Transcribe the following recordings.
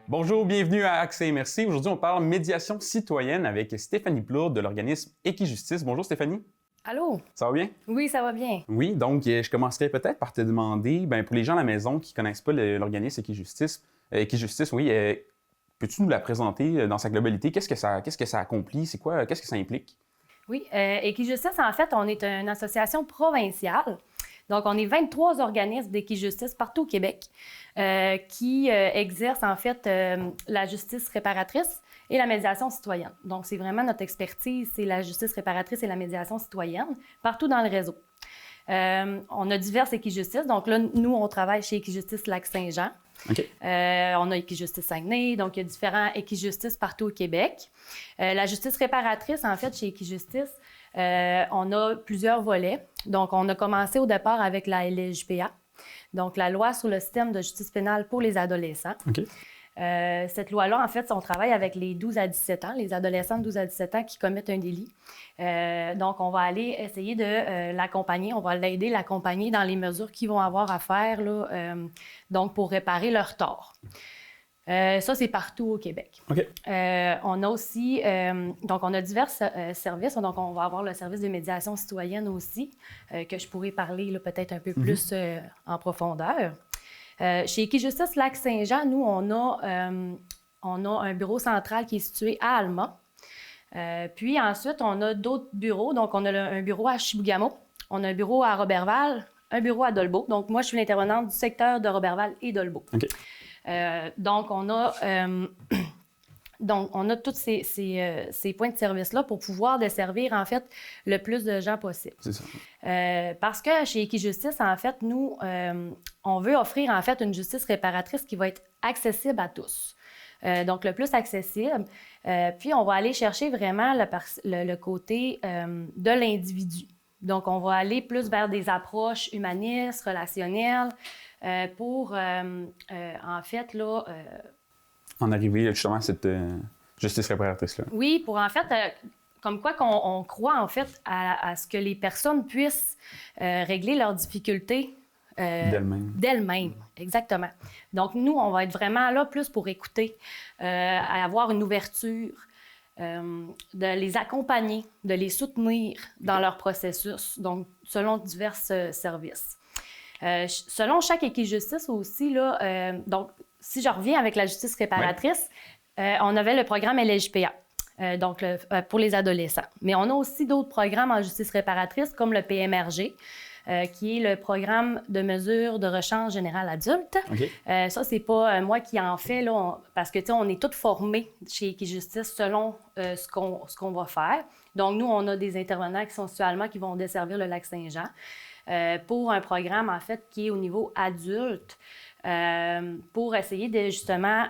Bonjour, bienvenue à Accès et Merci. Aujourd'hui, on parle médiation citoyenne avec Stéphanie Plourde de l'organisme Équijustice. Bonjour Stéphanie. Allô? Ça va bien? Oui, ça va bien. Oui, donc je commencerai peut-être par te demander, pour les gens à la maison qui ne connaissent pas l'organisme Équijustice, peux-tu nous la présenter dans sa globalité? Qu'est-ce que ça accomplit? C'est quoi? Qu'est-ce que ça implique? Oui, Équijustice, en fait, on est une association provinciale. Donc, on est 23 organismes d'équijustice partout au Québec qui exercent, en fait, la justice réparatrice et la médiation citoyenne. Donc, c'est vraiment notre expertise, c'est la justice réparatrice et la médiation citoyenne partout dans le réseau. On a diverses équijustices. Donc là, nous, on travaille chez Équijustice Lac-Saint-Jean. Okay. On a Équijustice Saguenay, donc il y a différents équijustices partout au Québec. La justice réparatrice, en fait, chez Équijustice, on a plusieurs volets. Donc, on a commencé au départ avec la LJPA, donc la loi sur le système de justice pénale pour les adolescents. Okay. Cette loi-là, en fait, on travaille avec les 12 à 17 ans, les adolescents de 12 à 17 ans qui commettent un délit. Donc, on va aller essayer de l'accompagner, on va l'aider, l'accompagner dans les mesures qu'ils vont avoir à faire là, donc pour réparer leur tort. Ça, c'est partout au Québec. Okay. On a aussi, donc on a divers services. Donc, on va avoir le service de médiation citoyenne aussi, que je pourrais parler là, peut-être un peu plus en profondeur. Chez Équijustice Lac-Saint-Jean, nous, on a un bureau central qui est situé à Alma. Puis ensuite, on a d'autres bureaux. Donc, on a un bureau à Chibougamau, on a un bureau à Roberval, un bureau à Dolbeau. Donc, moi, je suis l'intervenante du secteur de Roberval et Dolbeau. Okay. Donc, on a tous ces points de service-là pour pouvoir desservir, en fait, le plus de gens possible. C'est ça. Parce que chez Équijustice, en fait, nous, on veut offrir, en fait, une justice réparatrice qui va être accessible à tous. Donc, le plus accessible. Puis, on va aller chercher vraiment le côté de l'individu. Donc, on va aller plus vers des approches humanistes, relationnelles, pour, en fait, là... en arriver justement à cette justice réparatrice-là. Oui, pour en fait, comme quoi qu'on croit en fait à ce que les personnes puissent régler leurs difficultés d'elles-mêmes. Exactement. Donc, nous, on va être vraiment là plus pour écouter, avoir une ouverture, de les accompagner, de les soutenir dans leur processus, donc selon divers services. Selon chaque équijustice aussi, là, donc, si je reviens avec la justice réparatrice, on avait le programme LJPA, donc pour les adolescents. Mais on a aussi d'autres programmes en justice réparatrice, comme le PMRG, qui est le programme de mesures de rechange général adulte. Okay. Ça, c'est pas moi qui en fais, là, parce que, tu sais, on est tous formés chez Équijustice selon ce qu'on va faire. Donc, nous, on a des intervenants qui sont actuellement qui vont desservir le Lac-Saint-Jean pour un programme, en fait, qui est au niveau adulte, pour essayer de, justement,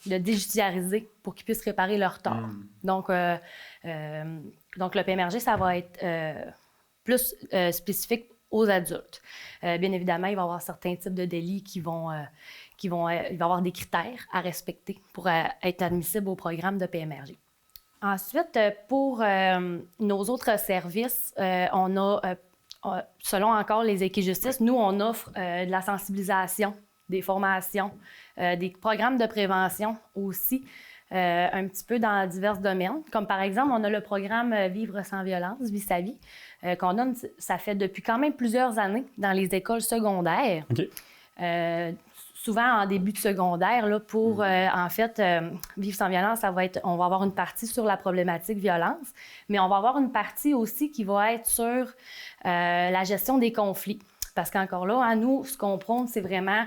de déjudiciariser pour qu'ils puissent réparer leur tort. Donc, le PMRG, ça va être plus spécifique aux adultes. Bien évidemment, il va y avoir certains types de délits il va y avoir des critères à respecter pour être admissible au programme de PMRG. Ensuite, pour nos autres services, on a, selon encore les équijustices, nous, on offre de la sensibilisation, des formations, des programmes de prévention aussi, un petit peu dans divers domaines. Comme par exemple, on a le programme Vivre sans violence, Vie sa vie, qu'on donne, ça fait depuis quand même plusieurs années dans les écoles secondaires. Okay. Souvent en début de secondaire, là, pour en fait, Vivre sans violence, on va avoir une partie sur la problématique violence, mais on va avoir une partie aussi qui va être sur la gestion des conflits. Parce qu'encore là, à nous, ce qu'on prône, c'est vraiment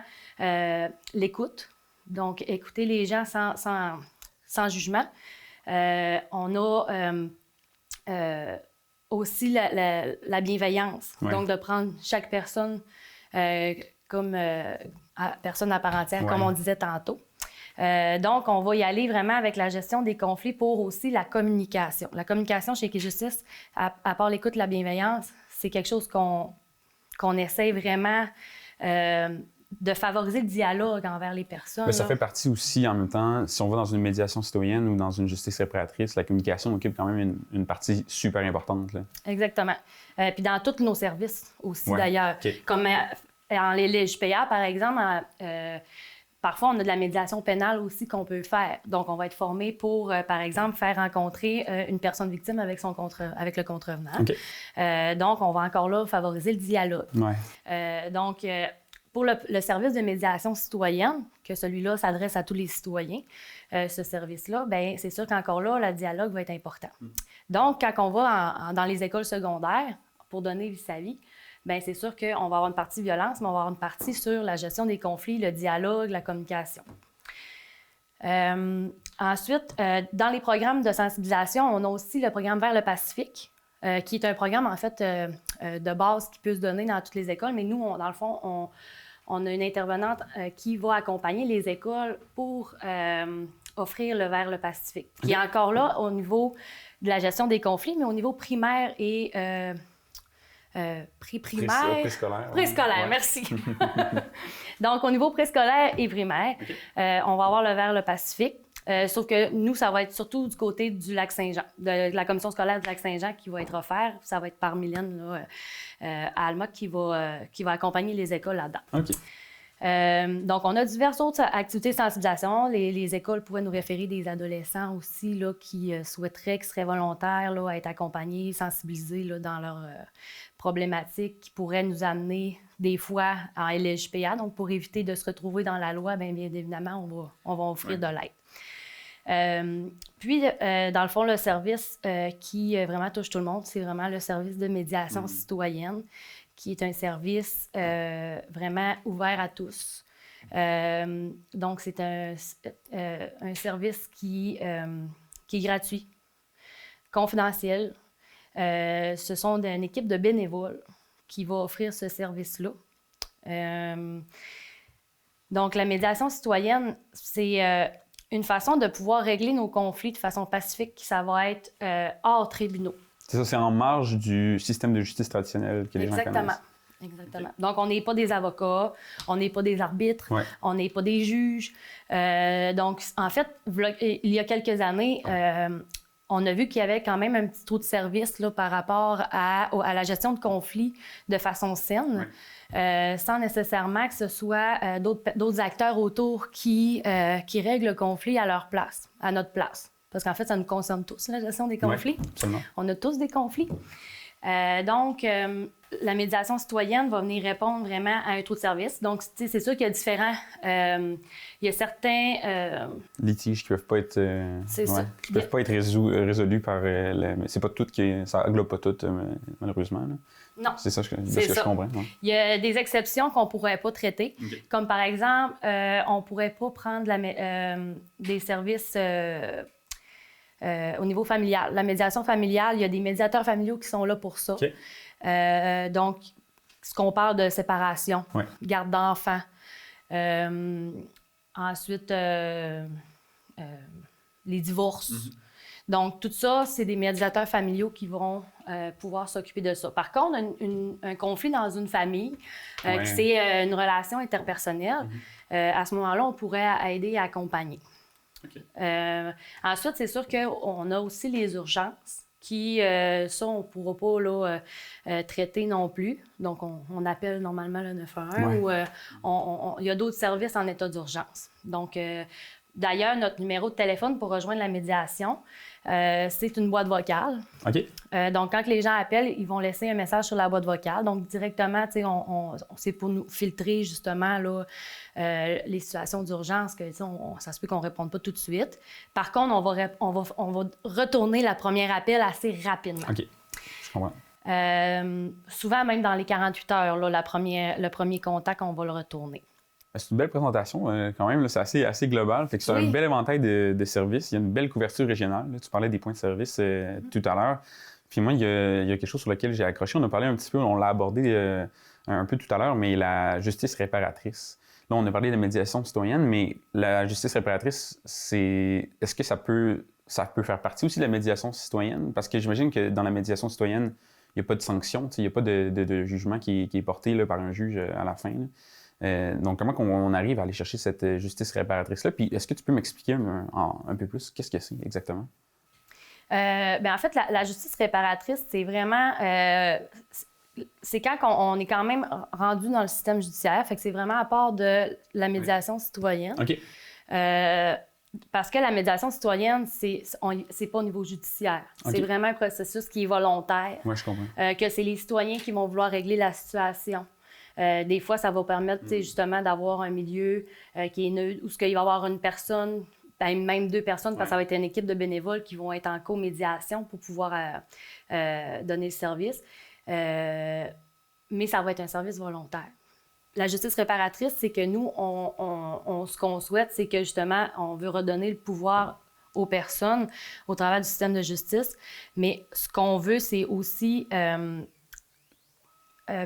l'écoute. Donc, écouter les gens sans jugement. On a aussi la bienveillance. Ouais. Donc, de prendre chaque personne comme personne à part entière, comme on disait tantôt. Donc, on va y aller vraiment avec la gestion des conflits pour aussi la communication. La communication chez Équijustice, à part l'écoute, la bienveillance, c'est quelque chose qu'on essaie vraiment de favoriser le dialogue envers les personnes. Mais ça fait partie aussi, en même temps, si on va dans une médiation citoyenne ou dans une justice réparatrice, la communication occupe quand même une partie super importante. Là. Exactement. Puis dans tous nos services aussi, d'ailleurs. Okay. Comme en LJPA, par exemple, parfois, on a de la médiation pénale aussi qu'on peut faire. Donc, on va être formé pour, par exemple, faire rencontrer une personne victime avec le contrevenant. Okay. Donc, on va encore là favoriser le dialogue. Ouais. Donc, pour le service de médiation citoyenne, que celui-là s'adresse à tous les citoyens, ce service-là, bien, c'est sûr qu'encore là, le dialogue va être important. Donc, quand on va dans les écoles secondaires, pour donner vis-à-vis, bien, c'est sûr qu'on va avoir une partie violence, mais on va avoir une partie sur la gestion des conflits, le dialogue, la communication. Ensuite, dans les programmes de sensibilisation, on a aussi le programme Vers le Pacifique, qui est un programme, en fait, de base qui peut se donner dans toutes les écoles, mais nous, dans le fond, on a une intervenante qui va accompagner les écoles pour offrir le Vers le Pacifique, qui est encore là au niveau de la gestion des conflits, mais au niveau primaire et pré-primaire. Préscolaire. Préscolaire, ouais. Merci. Donc, au niveau préscolaire et primaire, on va avoir le Vers le Pacifique. Sauf que nous, ça va être surtout du côté du Lac-Saint-Jean, de la commission scolaire du Lac-Saint-Jean qui va être offert. Ça va être par Mylène là, à Alma qui va accompagner les écoles là-dedans. OK. Donc, on a diverses autres activités de sensibilisation. Les écoles pourraient nous référer des adolescents aussi là, qui souhaiteraient, qui seraient volontaires là, à être accompagnés, sensibilisés là, dans leurs problématiques qui pourraient nous amener des fois en LGPA. Donc, pour éviter de se retrouver dans la loi, bien évidemment, on va offrir de l'aide. Puis, dans le fond, le service qui vraiment touche tout le monde, c'est vraiment le service de médiation citoyenne, qui est un service vraiment ouvert à tous. Donc, c'est un service qui est gratuit, confidentiel. Ce sont une équipe de bénévoles qui va offrir ce service-là. Donc, la médiation citoyenne, c'est une façon de pouvoir régler nos conflits de façon pacifique, ça va être hors tribunaux. C'est ça, c'est en marge du système de justice traditionnel que les gens connaissent. Exactement. Okay. Donc, on n'est pas des avocats, on n'est pas des arbitres, on n'est pas des juges. Donc, en fait, il y a quelques années, on a vu qu'il y avait quand même un petit trou de service là, par rapport à la gestion de conflits de façon saine, sans nécessairement que ce soit d'autres acteurs autour qui règlent le conflit à leur place, à notre place. Parce qu'en fait, ça nous concerne tous, la gestion des conflits. Oui, absolument. On a tous des conflits. Donc, la médiation citoyenne va venir répondre vraiment à un trou de service. Donc, c'est sûr qu'il y a différents... il y a certains... litiges qui peuvent pas être... qui peuvent pas être résolus par... c'est pas tout ça englobe pas tout, malheureusement. Là. Non. C'est ça, ce que je comprends. Ouais. Il y a des exceptions qu'on pourrait pas traiter. Okay. Comme par exemple, on pourrait pas prendre des services... au niveau familial. La médiation familiale, il y a des médiateurs familiaux qui sont là pour ça. Okay. Donc, ce qu'on parle de séparation, garde d'enfants. Ensuite, les divorces. Donc, tout ça, c'est des médiateurs familiaux qui vont pouvoir s'occuper de ça. Par contre, un conflit dans une famille, qui c'est une relation interpersonnelle, à ce moment-là, on pourrait aider à accompagner. Okay. Ensuite, c'est sûr qu'on a aussi les urgences qui, ça, on ne pourra pas là, traiter non plus. Donc, on appelle normalement le 911 ou il y a d'autres services en état d'urgence. Donc, d'ailleurs, notre numéro de téléphone pour rejoindre la médiation, c'est une boîte vocale. OK. Donc, quand les gens appellent, ils vont laisser un message sur la boîte vocale. Donc, directement, c'est pour nous filtrer justement là, les situations d'urgence, que ça se peut qu'on ne réponde pas tout de suite. Par contre, on va retourner le premier appel assez rapidement. OK, je comprends. Souvent, même dans les 48 heures, là, le premier contact, on va le retourner. C'est une belle présentation quand même, là, c'est assez global. Fait que c'est un bel éventail de services. Il y a une belle couverture régionale. Là, tu parlais des points de service tout à l'heure. Puis moi, il y a quelque chose sur lequel j'ai accroché. On a parlé un petit peu, on l'a abordé un peu tout à l'heure, mais la justice réparatrice. Là, on a parlé de médiation citoyenne, mais la justice réparatrice, est-ce que ça peut faire partie aussi de la médiation citoyenne? Parce que j'imagine que dans la médiation citoyenne, il n'y a pas de sanction, il n'y a pas de jugement qui est porté là, par un juge à la fin. Là. Donc, comment on arrive à aller chercher cette justice réparatrice-là? Puis, est-ce que tu peux m'expliquer un peu plus qu'est-ce que c'est exactement? En fait, la justice réparatrice, c'est vraiment... c'est quand on est quand même rendu dans le système judiciaire, fait que c'est vraiment à part de la médiation citoyenne. OK. Parce que la médiation citoyenne, c'est pas au niveau judiciaire. Okay. C'est vraiment un processus qui est volontaire. Oui, je comprends. Que c'est les citoyens qui vont vouloir régler la situation. Des fois, ça va permettre justement d'avoir un milieu qui est neutre, où il va y avoir une personne, même deux personnes, parce que ça va être une équipe de bénévoles qui vont être en co-médiation pour pouvoir donner le service. Mais ça va être un service volontaire. La justice réparatrice, c'est que nous, ce qu'on souhaite, c'est que justement, on veut redonner le pouvoir aux personnes au travers du système de justice. Mais ce qu'on veut, c'est aussi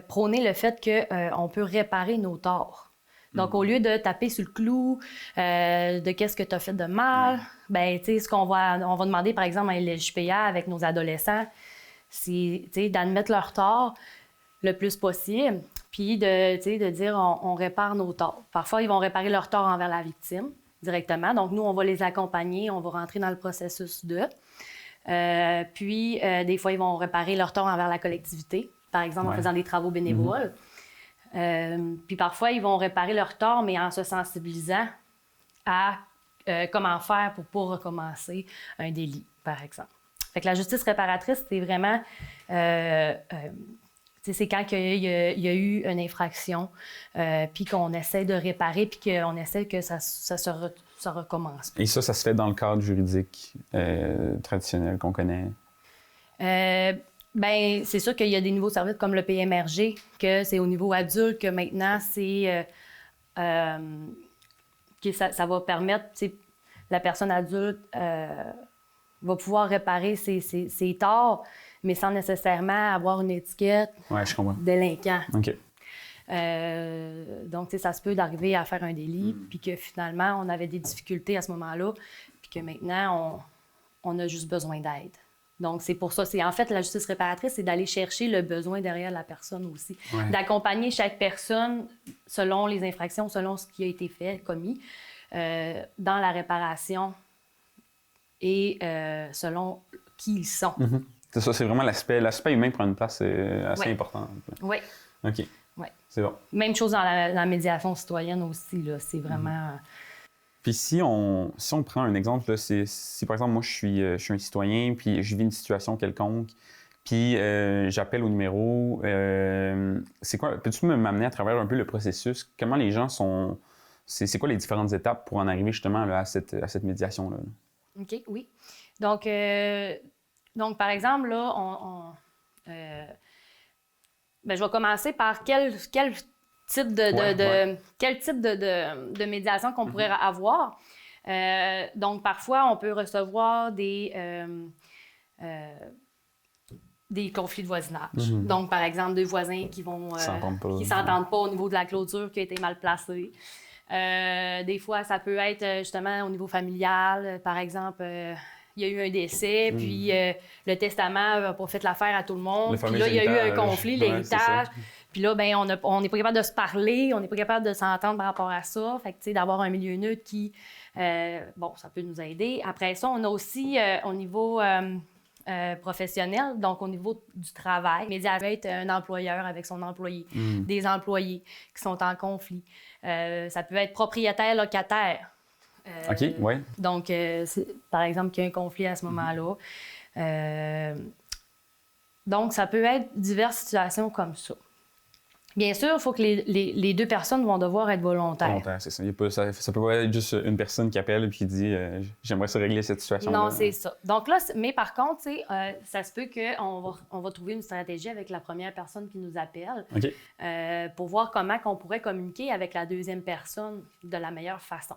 prôner le fait qu'on peut réparer nos torts. Donc, au lieu de taper sur le clou de qu'est-ce que tu as fait de mal, ben, tu sais, ce on va demander, par exemple, à l'LJPA avec nos adolescents, c'est d'admettre leur tort le plus possible, puis de dire on répare nos torts. Parfois, ils vont réparer leur tort envers la victime directement. Donc, nous, on va les accompagner, on va rentrer dans le processus puis, des fois, ils vont réparer leur tort envers la collectivité, par exemple en faisant des travaux bénévoles. Puis parfois, ils vont réparer leur tort, mais en se sensibilisant à comment faire pour ne pas recommencer un délit, par exemple. Fait que la justice réparatrice, c'est vraiment... c'est quand il y a eu une infraction, puis qu'on essaie de réparer, puis qu'on essaie que ça se recommence. Et ça se fait dans le cadre juridique traditionnel qu'on connaît? Bien, c'est sûr qu'il y a des nouveaux services comme le PMRG, que c'est au niveau adulte, que maintenant, c'est... que ça va permettre, la personne adulte va pouvoir réparer ses torts, mais sans nécessairement avoir une étiquette délinquant. OK. Donc, ça se peut d'arriver à faire un délit, puis que finalement, on avait des difficultés à ce moment-là, puis que maintenant, on a juste besoin d'aide. Donc, c'est pour ça. En fait, la justice réparatrice, c'est d'aller chercher le besoin derrière la personne aussi. Ouais. D'accompagner chaque personne selon les infractions, selon ce qui a été fait, commis, dans la réparation et selon qui ils sont. Mm-hmm. C'est ça, c'est vraiment l'aspect humain prend une place assez importante. Oui. OK. Ouais. C'est bon. Même chose dans la médiation citoyenne aussi, là. C'est vraiment... Puis si on prend un exemple, là, si par exemple, moi, je suis un citoyen, puis je vis une situation quelconque, puis j'appelle au numéro, c'est quoi? Peux-tu m'amener à travers un peu le processus? Comment les gens sont... C'est quoi les différentes étapes pour en arriver justement là, à cette médiation-là? OK, oui. Donc par exemple, là, je vais commencer par quel type de médiation qu'on pourrait avoir. Donc, parfois, on peut recevoir des conflits de voisinage. Mm-hmm. Donc, par exemple, deux voisins qui s'entendent pas au niveau de la clôture qui a été mal placée. Des fois, ça peut être justement au niveau familial. Par exemple, il y a eu un décès, puis le testament n'a pas fait l'affaire à tout le monde. Puis là, il y a eu un conflit, l'héritage. Puis là, ben, on n'est pas capable de se parler, on n'est pas capable de s'entendre par rapport à ça. Fait que, tu sais, d'avoir un milieu neutre qui, ça peut nous aider. Après ça, on a aussi au niveau professionnel, donc au niveau du travail. Média peut être un employeur avec son employé, des employés qui sont en conflit. Ça peut être propriétaire-locataire. OK, oui. Donc, par exemple, qu'il y a un conflit à ce moment-là. Donc, ça peut être diverses situations comme ça. Bien sûr, il faut que les deux personnes vont devoir être volontaires. Volontaire, c'est ça. Ça peut pas être juste une personne qui appelle et qui dit « J'aimerais ça régler cette situation-là ». Non, c'est ça. Donc là, mais par contre, ça se peut qu'on va trouver une stratégie avec la première personne qui nous appelle pour voir comment on pourrait communiquer avec la deuxième personne de la meilleure façon.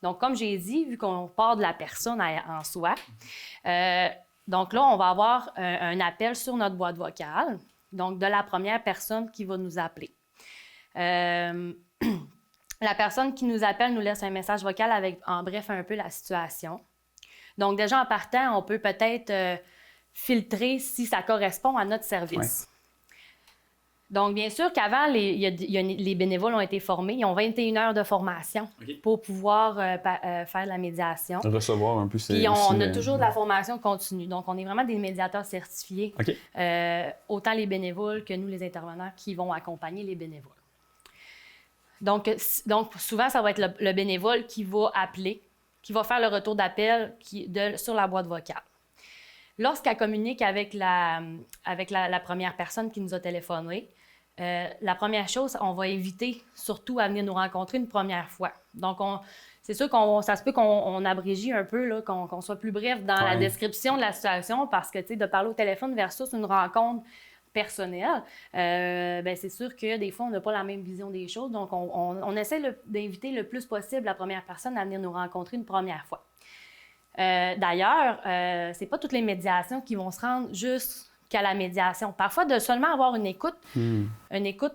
Donc, comme j'ai dit, vu qu'on part de la personne en soi, donc là, on va avoir un appel sur notre boîte vocale, donc de la première personne qui va nous appeler. La personne qui nous appelle nous laisse un message vocal avec, en bref, un peu la situation. Donc, déjà, en partant, on peut peut-être filtrer si ça correspond à notre service. Ouais. Donc, bien sûr qu'avant, les bénévoles ont été formés. Ils ont 21 heures de formation pour pouvoir faire la médiation. Recevoir un peu Puis on a toujours de la formation continue. Donc, on est vraiment des médiateurs certifiés. Autant les bénévoles que nous, les intervenants, qui vont accompagner les bénévoles. Donc souvent, ça va être le bénévole qui va appeler, qui va faire le retour d'appel sur la boîte vocale. Lorsqu'elle communique avec la première personne qui nous a téléphoné, la première chose, on va éviter surtout à venir nous rencontrer une première fois. Donc, c'est sûr ça se peut qu'on abrégie un peu, là, qu'on soit plus bref dans la description de la situation parce que, tu sais, de parler au téléphone versus une rencontre personnelle, c'est sûr que des fois, on n'a pas la même vision des choses. Donc, on essaie d'inviter le plus possible la première personne à venir nous rencontrer une première fois. D'ailleurs, c'est pas toutes les médiations qui vont se rendre jusqu'à la médiation. Parfois, de seulement avoir une écoute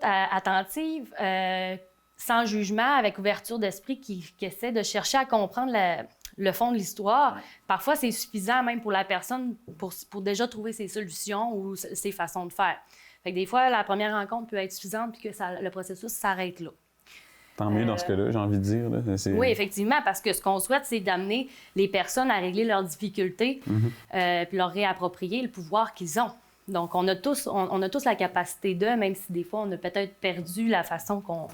attentive, sans jugement, avec ouverture d'esprit, qui essaie de chercher à comprendre le fond de l'histoire. Parfois, c'est suffisant même pour la personne pour déjà trouver ses solutions ou ses façons de faire. Fait que des fois, la première rencontre peut être suffisante puis que le processus s'arrête là. Tant mieux dans ce cas-là, j'ai envie de dire. Là. Oui, effectivement, parce que ce qu'on souhaite, c'est d'amener les personnes à régler leurs difficultés puis leur réapproprier le pouvoir qu'ils ont. Donc, on a tous la capacité même si des fois, on a peut-être perdu la façon qu'on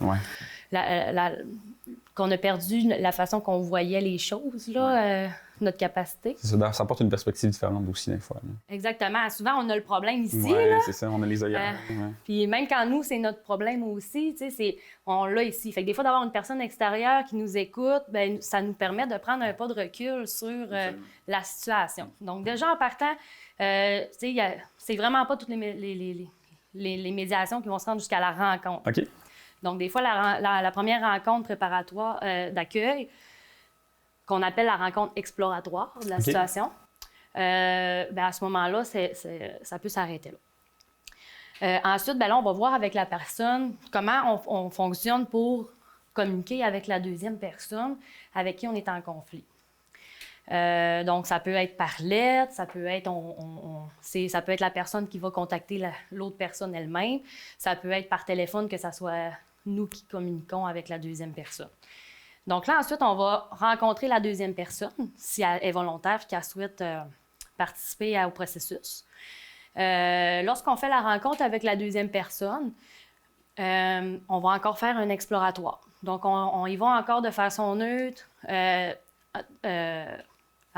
a perdu la façon qu'on voyait les choses, là, notre capacité. C'est ça, ça apporte une perspective différente aussi, des fois. Là. Exactement. Souvent, on a le problème ici. Oui, c'est ça, on a les œillères. Puis même quand nous, c'est notre problème aussi, tu sais, on l'a ici. Fait que des fois, d'avoir une personne extérieure qui nous écoute, bien, ça nous permet de prendre un pas de recul sur la situation. Donc, déjà, en partant, tu sais, c'est vraiment pas toutes les médiations qui vont se rendre jusqu'à la rencontre. OK. Donc, des fois, la première rencontre préparatoire d'accueil, qu'on appelle la rencontre exploratoire de la situation, à ce moment-là, ça peut s'arrêter là. Ensuite, là, on va voir avec la personne comment on fonctionne pour communiquer avec la deuxième personne avec qui on est en conflit. Donc, ça peut être par lettre, ça peut être, ça peut être la personne qui va contacter l'autre personne elle-même, ça peut être par téléphone, que ça soit nous qui communiquons avec la deuxième personne. Donc là, ensuite, on va rencontrer la deuxième personne, si elle est volontaire et qu'elle souhaite participer au processus. Lorsqu'on fait la rencontre avec la deuxième personne, on va encore faire un exploratoire. Donc, on y va encore de façon neutre,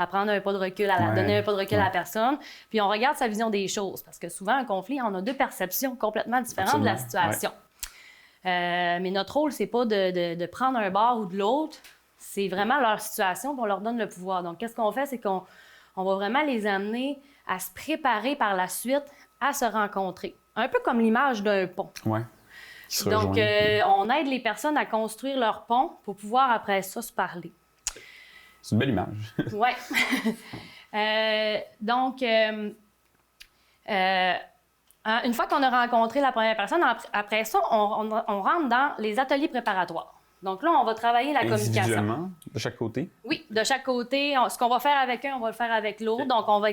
à prendre un pas de recul, donner un pas de recul à la personne, puis on regarde sa vision des choses. Parce que souvent, un conflit, on a deux perceptions complètement différentes de la situation. Mais notre rôle, c'est pas de prendre un bord ou de l'autre, c'est vraiment leur situation, puis on leur donne le pouvoir. Donc, qu'est-ce qu'on fait? C'est qu'on va vraiment les amener à se préparer par la suite à se rencontrer. Un peu comme l'image d'un pont. Oui. Donc, on aide les personnes à construire leur pont pour pouvoir, après ça, se parler. C'est une belle image. Oui. Donc, une fois qu'on a rencontré la première personne, après ça, on rentre dans les ateliers préparatoires. Donc là, on va travailler la communication. Individuellement, de chaque côté? Oui, de chaque côté. Ce qu'on va faire avec un, on va le faire avec l'autre. Okay. Donc, on va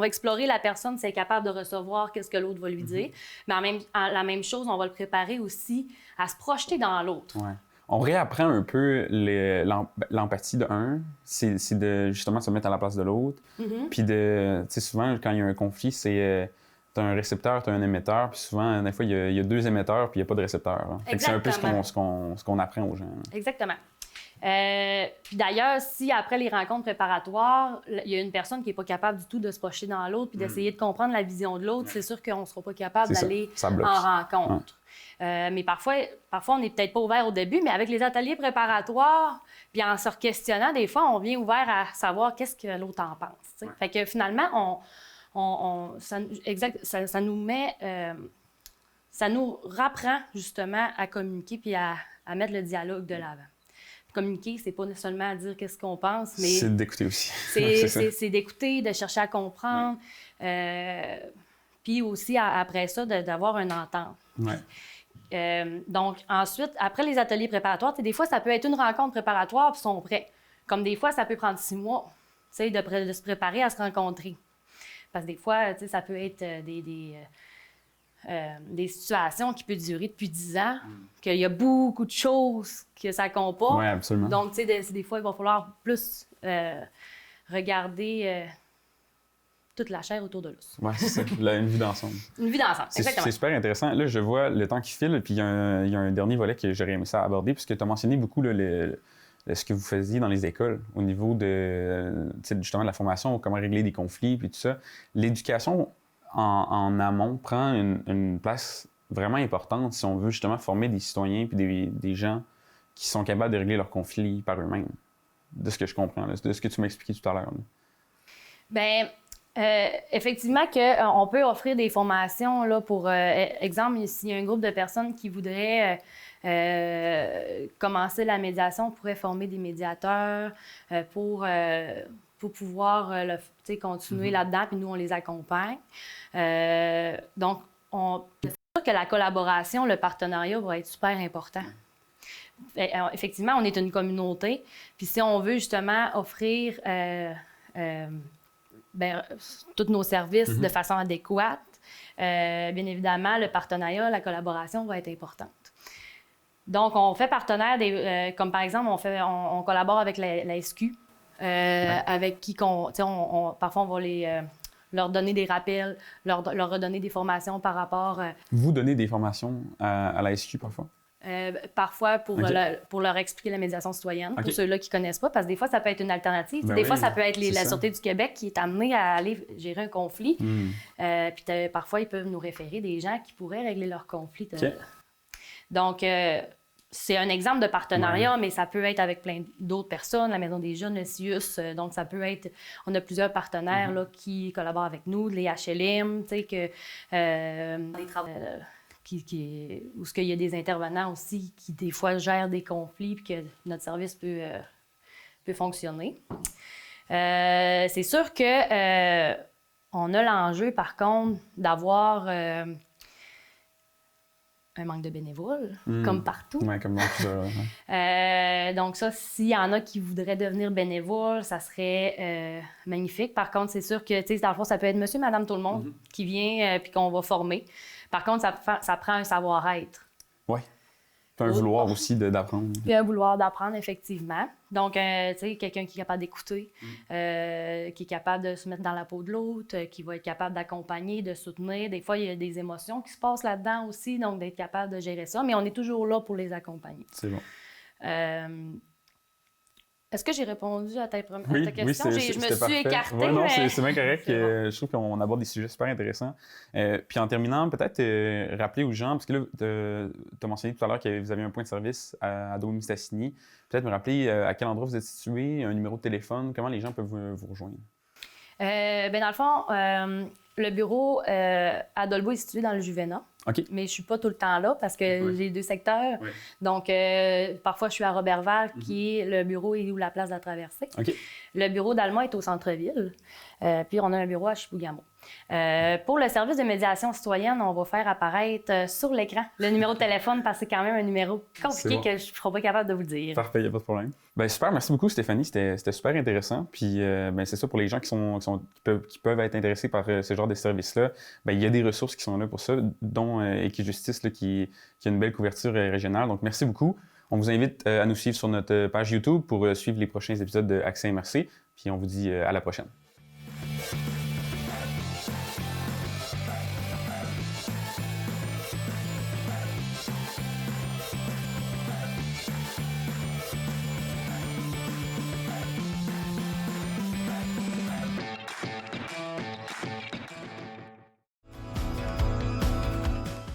explorer la personne si elle est capable de recevoir qu'est-ce que l'autre va lui dire. Mais la même chose, on va le préparer aussi à se projeter dans l'autre. Ouais. On réapprend un peu l'empathie de un, c'est de justement se mettre à la place de l'autre. Puis tu sais, souvent, quand il y a un conflit, c'est... tu as un récepteur, tu as un émetteur, puis souvent, des fois, il y a deux émetteurs, puis il n'y a pas de récepteur. C'est un peu ce qu'on apprend aux gens. Exactement. Puis d'ailleurs, si après les rencontres préparatoires, il y a une personne qui n'est pas capable du tout de se projeter dans l'autre puis d'essayer de comprendre la vision de l'autre, c'est sûr qu'on ne sera pas capable d'aller en rencontre. Mais parfois, on n'est peut-être pas ouvert au début, mais avec les ateliers préparatoires, puis en se questionnant, des fois, on vient ouvert à savoir qu'est-ce que l'autre en pense. Fait que finalement, ça nous met... ça nous rapprend justement à communiquer puis à mettre le dialogue de l'avant. Communiquer, c'est pas seulement à dire qu'est-ce qu'on pense, mais... C'est d'écouter aussi. C'est d'écouter, de chercher à comprendre, puis aussi, après ça, d'avoir une entente. Ouais. Donc, ensuite, après les ateliers préparatoires, des fois, ça peut être une rencontre préparatoire, puis ils sont prêts. Comme des fois, ça peut prendre 6 mois, de se préparer à se rencontrer. Parce que des fois, ça peut être des situations qui peuvent durer depuis 10 ans, qu'il y a beaucoup de choses que ça comporte. Oui, absolument. Donc, tu sais, des fois, il va falloir plus regarder toute la chair autour de l'os. Oui, c'est ça, une vue d'ensemble. Une vue d'ensemble, exactement. C'est super intéressant. Là, je vois le temps qui file, puis il y a un dernier volet que j'aurais aimé ça aborder, puisque tu as mentionné beaucoup là, ce que vous faisiez dans les écoles au niveau de justement de la formation, comment régler des conflits, puis tout ça. L'éducation en amont prend une place vraiment importante si on veut justement former des citoyens puis des gens qui sont capables de régler leurs conflits par eux-mêmes, de ce que je comprends, là, de ce que tu m'as expliqué tout à l'heure. Bien, effectivement qu'on peut offrir des formations là, pour, exemple, s'il y a un groupe de personnes qui voudraient commencer la médiation, on pourrait former des médiateurs pour pouvoir continuer là-dedans, puis nous, on les accompagne. Donc, c'est sûr que la collaboration, le partenariat va être super important. Effectivement, on est une communauté, puis si on veut justement offrir tous nos services de façon adéquate, bien évidemment, le partenariat, la collaboration va être importante. Donc, on fait partenaire, comme par exemple, on collabore avec la SQ, avec qui parfois on va leur donner des rappels, leur redonner des formations par rapport... Vous donnez des formations à la SQ parfois? Parfois pour leur expliquer la médiation citoyenne, pour ceux-là qui ne connaissent pas, parce que des fois, ça peut être une alternative. Des fois, ça peut être la Sûreté du Québec qui est amenée à aller gérer un conflit. Puis parfois, ils peuvent nous référer des gens qui pourraient régler leur conflit. Donc, c'est un exemple de partenariat, mais ça peut être avec plein d'autres personnes, la Maison des Jeunes, le CIUS. Donc, ça peut être... On a plusieurs partenaires là, qui collaborent avec nous, les HLM, tu sais, des travaux... où il y a des intervenants aussi qui, des fois, gèrent des conflits puis que notre service peut fonctionner. C'est sûr que on a l'enjeu, par contre, d'avoir un manque de bénévoles, comme partout. Oui, comme dans tout ça. Donc ça, s'il y en a qui voudraient devenir bénévoles, ça serait magnifique. Par contre, c'est sûr que, tu sais, dans le fond, ça peut être monsieur, madame, tout le monde qui vient puis qu'on va former. Par contre, ça prend un savoir-être. Oui. Puis un vouloir aussi d'apprendre. Puis un vouloir d'apprendre, effectivement. Donc, tu sais, quelqu'un qui est capable d'écouter, qui est capable de se mettre dans la peau de l'autre, qui va être capable d'accompagner, de soutenir. Des fois, il y a des émotions qui se passent là-dedans aussi, donc d'être capable de gérer ça. Mais on est toujours là pour les accompagner. C'est bon. Est-ce que j'ai répondu à ta question? Oui, je me suis écartée. Ouais, non, mais... c'est bien correct. Je trouve qu'on aborde des sujets super intéressants. Puis en terminant, peut-être rappeler aux gens, parce que là, tu as mentionné tout à l'heure que vous avez un point de service à Adomie-Mistassini. Peut-être me rappeler à quel endroit vous êtes situé, un numéro de téléphone, comment les gens peuvent vous rejoindre? Dans le fond, le bureau à Dolbeau est situé dans le Juvénat. Okay. Mais je ne suis pas tout le temps là parce que j'ai 2 secteurs. Oui. Donc, parfois, je suis à Robertval, qui est le bureau et où la place de la traversée. Okay. Le bureau d'Alma est au centre-ville. Puis, on a un bureau à Chibougamau. Pour le service de médiation citoyenne, on va faire apparaître sur l'écran le numéro de téléphone parce que c'est quand même un numéro compliqué que je ne serai pas capable de vous dire. Parfait, il n'y a pas de problème. Bien, super, merci beaucoup Stéphanie, c'était super intéressant. Puis c'est ça pour les gens qui peuvent être intéressés par ce genre de services-là. Bien, il y a des ressources qui sont là pour ça, dont Équijustice qui a une belle couverture régionale. Donc merci beaucoup. On vous invite à nous suivre sur notre page YouTube pour suivre les prochains épisodes de Accès MRC. Puis on vous dit à la prochaine.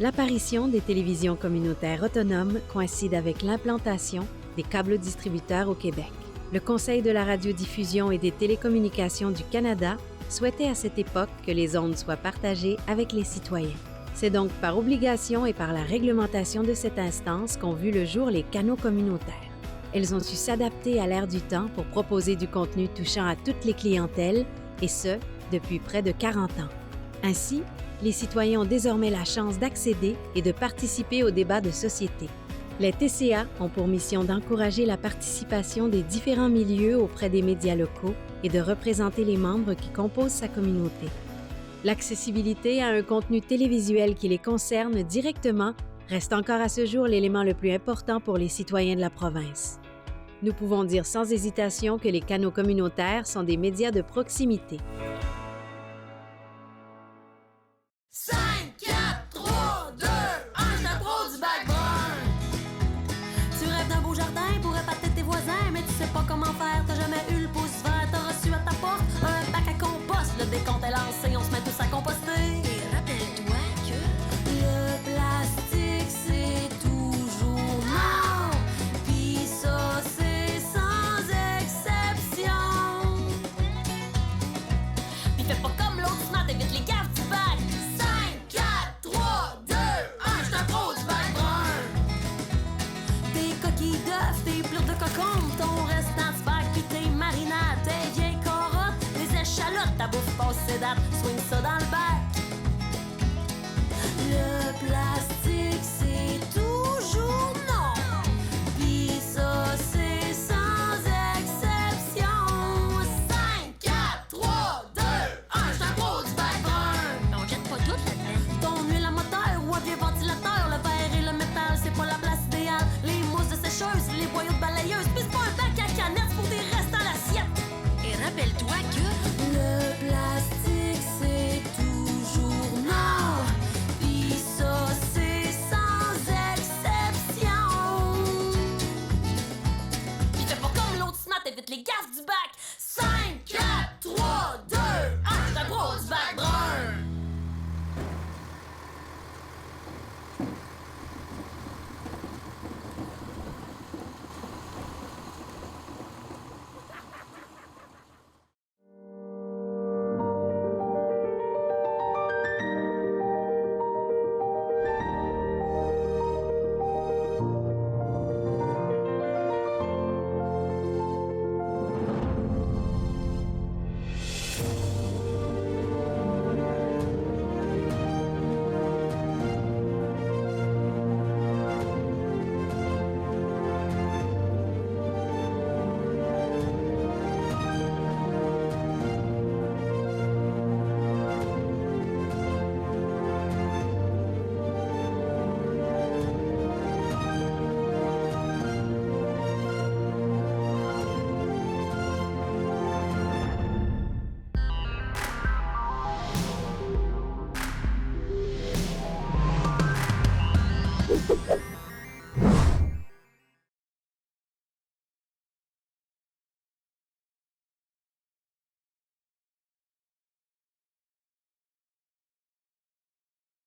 L'apparition des télévisions communautaires autonomes coïncide avec l'implantation des câbles distributeurs au Québec. Le Conseil de la radiodiffusion et des télécommunications du Canada souhaitait à cette époque que les ondes soient partagées avec les citoyens. C'est donc par obligation et par la réglementation de cette instance qu'ont vu le jour les canaux communautaires. Elles ont su s'adapter à l'ère du temps pour proposer du contenu touchant à toutes les clientèles, et ce, depuis près de 40 ans. Ainsi, les citoyens ont désormais la chance d'accéder et de participer aux débats de société. Les TCA ont pour mission d'encourager la participation des différents milieux auprès des médias locaux et de représenter les membres qui composent sa communauté. L'accessibilité à un contenu télévisuel qui les concerne directement reste encore à ce jour l'élément le plus important pour les citoyens de la province. Nous pouvons dire sans hésitation que les canaux communautaires sont des médias de proximité. 5, 4, 3, 2, 1, je t'apprends du backburn. Tu rêves d'un beau jardin pour épater tes voisins, mais tu sais pas comment faire, t'as jamais eu le pouce vert, t'as reçu à ta porte un bac à compost, le décompte est lancé, on se met tous à composter. Et rappelle-toi que le plastique c'est toujours mort, pis ça c'est sans exception. Pis fais pas comme l'autre smart, évite les gaffes du bac. 5, 4, 3, 2, 1, je t'apprends du backburn. Tes coquilles d'œufs, tes plures de cocon, ton restant de spag, pis tes marinades, tes vieilles carottes, les échalotes, ta bouffe passe ses dates, swing ça dans le bac. Le plastique